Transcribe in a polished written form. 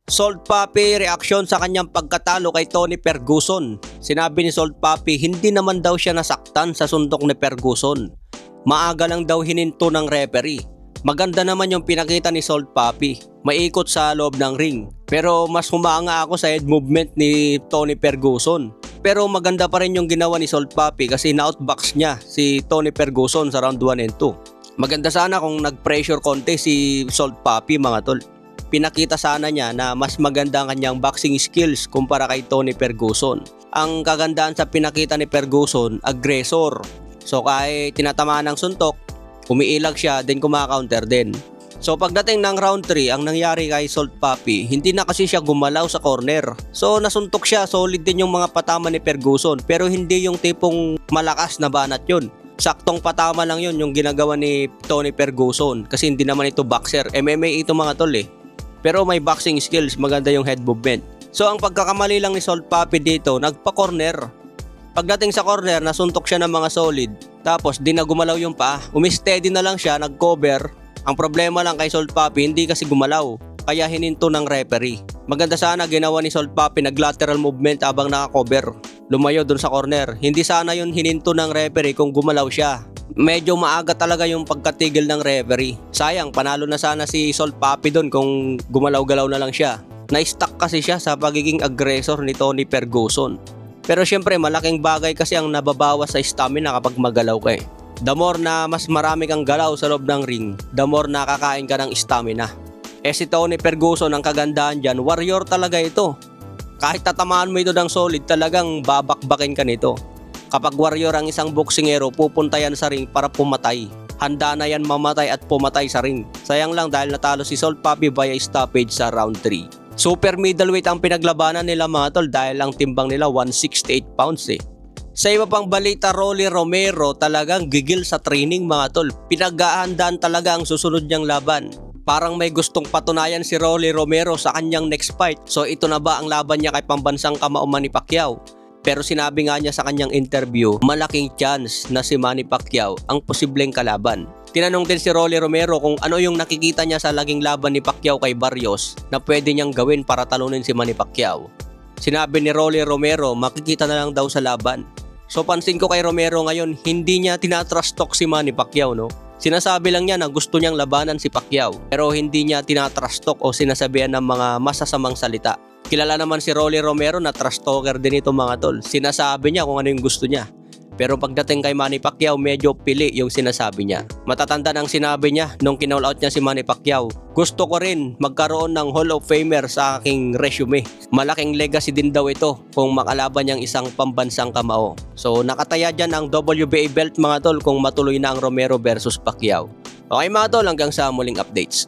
Salt Papi reaksyon sa kanyang pagkatalo kay Tony Ferguson. Sinabi ni Salt Papi hindi naman daw siya nasaktan sa suntok ni Ferguson. Maaga lang daw hininto ng referee. Maganda naman yung pinakita ni Salt Papi. Maikot sa loob ng ring. Pero mas humanga ako sa head movement ni Tony Ferguson. Pero maganda pa rin yung ginawa ni Salt Papi kasi na-outbox niya si Tony Ferguson sa round 1 and 2. Maganda sana kung nag-pressure konti si Salt Papi mga tol. Pinakita sana niya na mas maganda ang kanyang boxing skills kumpara kay Tony Ferguson. Ang kagandaan sa pinakita ni Ferguson, aggressor. So kahit tinatamaan ng suntok, umiilag siya, then kumaka-counter din. So pagdating ng round 3, ang nangyari kay Salt Papi, hindi na kasi siya gumalaw sa corner. So nasuntok siya, solid din yung mga patama ni Ferguson, pero hindi yung tipong malakas na banat yun. Saktong patama lang yun yung ginagawa ni Tony Ferguson kasi hindi naman ito boxer. MMA ito mga tol eh. Pero may boxing skills, maganda yung head movement. So ang pagkakamali lang ni Salt Papi dito, nagpa-corner. Pagdating sa corner, nasuntok siya ng mga solid. Tapos di na gumalaw yung paa. Umisteady na lang siya, nag-cover. Ang problema lang kay Salt Papi, hindi kasi gumalaw. Kaya hininto ng referee. Maganda sana ginawa ni Salt Papi nag-lateral movement habang naka-cover. Lumayo dun sa corner. Hindi sana yun hininto ng referee kung gumalaw siya. Medyo maaga talaga yung pagkatigil ng referee. Sayang, panalo na sana si Salt Papi doon kung gumalaw-galaw na lang siya. Na-stuck kasi siya sa pagiging aggressor ni Tony Ferguson. Pero syempre malaking bagay kasi ang nababawas sa stamina kapag magalaw ka eh. The more na mas marami kang galaw sa loob ng ring, the more nakakain ka ng stamina. Si Tony Ferguson, ang kagandaan dyan, warrior talaga ito. Kahit tatamaan mo ito ng solid, talagang babakbakin ka nito. Kapag warrior ang isang boksingero, pupunta yan sa ring para pumatay. Handa na yan mamatay at pumatay sa ring. Sayang lang dahil natalo si Salt Papi via stoppage sa round 3. Super middleweight ang pinaglabanan nila mga tol dahil ang timbang nila 168 pounds eh. Sa iba pang balita, Rolly Romero talagang gigil sa training mga tol. Pinag-aandaan talaga ang susunod niyang laban. Parang may gustong patunayan si Rolly Romero sa kanyang next fight. So ito na ba ang laban niya kay pambansang kamao Manny Pacquiao? Pero sinabi nga niya sa kanyang interview, malaking chance na si Manny Pacquiao ang posibleng kalaban. Tinanong din si Rolly Romero kung ano yung nakikita niya sa laging laban ni Pacquiao kay Barrios na pwede niyang gawin para talunin si Manny Pacquiao. Sinabi ni Rolly Romero, makikita na lang daw sa laban. So pansin ko kay Romero ngayon, hindi niya tinatrust talk si Manny Pacquiao, no? Sinasabi lang niya na gusto niyang labanan si Pacquiao, pero hindi niya tinatrust talk o sinasabihan ng mga masasamang salita. Kilala naman si Rolly Romero na trash talker din ito mga tol. Sinasabi niya kung ano yung gusto niya. Pero pagdating kay Manny Pacquiao, medyo pili yung sinasabi niya. Matatanda ng sinabi niya nung kinall out niya si Manny Pacquiao. Gusto ko rin magkaroon ng Hall of Famer sa aking resume. Malaking legacy din daw ito kung makalaban niyang isang pambansang kamao. So nakataya dyan ang WBA belt mga tol kung matuloy na ang Romero versus Pacquiao. Okay mga tol, hanggang sa muling updates.